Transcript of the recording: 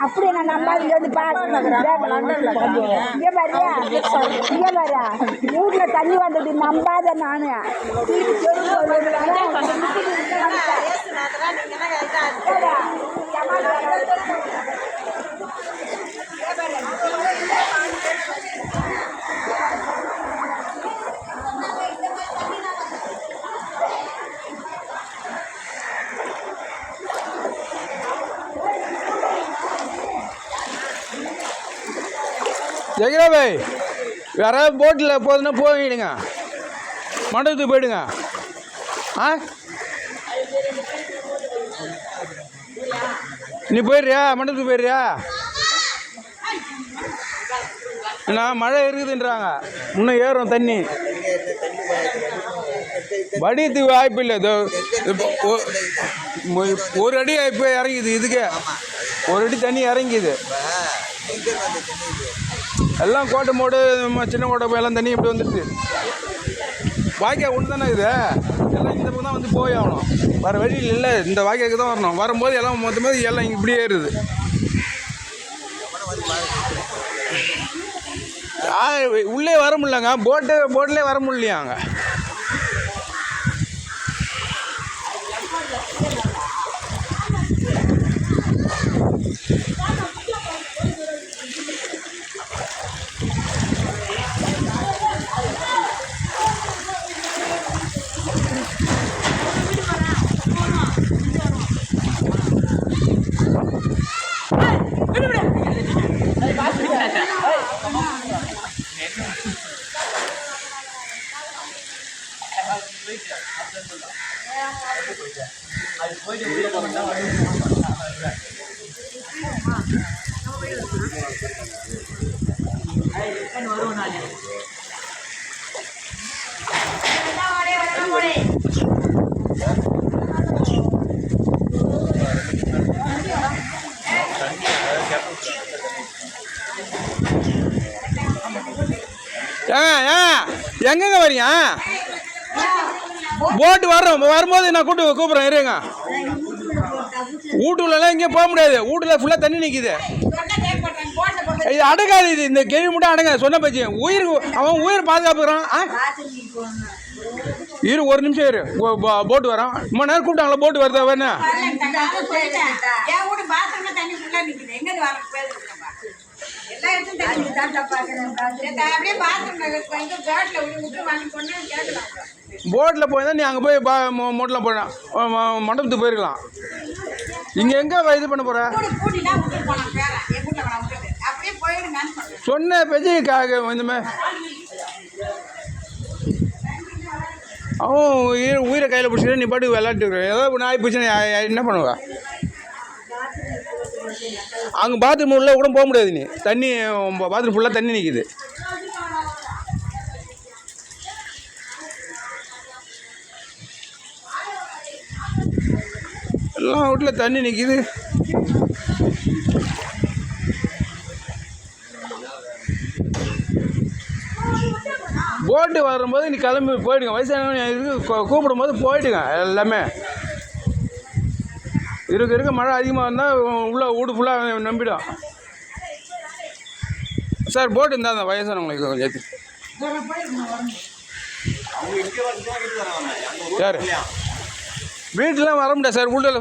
அப்படியே நான் நம்பாது இங்கே வந்து இங்கே பாரியா வீட்டில் தண்ணி வந்தது நம்பாத நானு ஜெகரா பாய் யாராவது போட்டில் போதுன்னா போயிடுங்க, மண்டபத்துக்கு போயிடுங்க. நீ போயிடுறியா? மண்டபத்துக்கு போயிடுறியா? ஏன்னா மழை இருக்குதுன்றாங்க, இன்னும் ஏறும் தண்ணி, வடியத்துக்கு வாய்ப்பு இல்லை. ஒரு அடி இப்போ இறங்கிது, இதுக்கே ஒரு அடி தண்ணி இறங்கிது. எல்லாம் கோட்டை மோடு சின்ன கோட்டை எல்லாம் தண்ணி இப்படி வந்துடுது. வாய்க்கால் ஒன்று தானே இது, எல்லாம் இந்த பக்கம் தான் வந்து போய் ஆகணும், வேறு வழியில் இல்லை. இந்த வாய்க்காலுக்கு தான் வரணும். வரும்போது எல்லாம் மொத்தமாக எல்லாம் இப்படியே ஏறுது. உள்ளே வர முடியலங்க, போட்லேயே வர முடியலையாங்க. எங்கங்க வரீங்க? போட்டு வரும்போது நான் கூப்பிட்றேன், இருங்க. வீட்டுக்குள்ளலாம் எங்கேயும் போக முடியாது, வீட்டுல ஃபுல்லாக தண்ணி நிற்கிது. இது அடங்காது, இது இந்த கேள்வி மட்டும் அடங்க. சொன்ன பச்சு அவன் உயிர் பாதுகாப்புக்கிறான். ஒரு நிமிஷம் இரு, போட்டு வரான். ரொம்ப நேரம் கூப்பிட்டாங்களா? போட்டு வருதா? வேணா போட்டில் போய் தான் நீ அங்கே போய் மோட்டெலாம் போடலாம், மண்டபத்துக்கு போயிருக்கலாம். இங்கே எங்கே இது பண்ண போகிற? சொன்ன பேச்சு இந்த மாதிரி அவன் உயிரை கையில் பிடிச்சிட்டு நீ பாட்டுக்கு விளையாட்டு இருக்கிற. ஏதாவது நாய் பிடிச்சினா என்ன பண்ணுவா? அங்கே பாத்ரூம் உள்ள கூட போக முடியாது. நீ தண்ணி பாத்ரூம் ஃபுல்லாக தண்ணி நிற்கிது. எல்லாம் வீட்டில் தண்ணி நிற்கிது. போட்டு வரும்போது நீ கிளம்பி போயிடுங்க. வயசானவங்க கூப்பிடும் போது போயிடுங்க. எல்லாமே இருக்க மழை அதிகமாக இருந்தால் உள்ள வீடு ஃபுல்லாக நம்பிடும். சார் போட்டு இருந்தால் அந்த வயசானவங்களுக்கு கொஞ்சம் ஏற்றி சார் வீட்டிலாம் வர முடியாது சார். வீட்டில்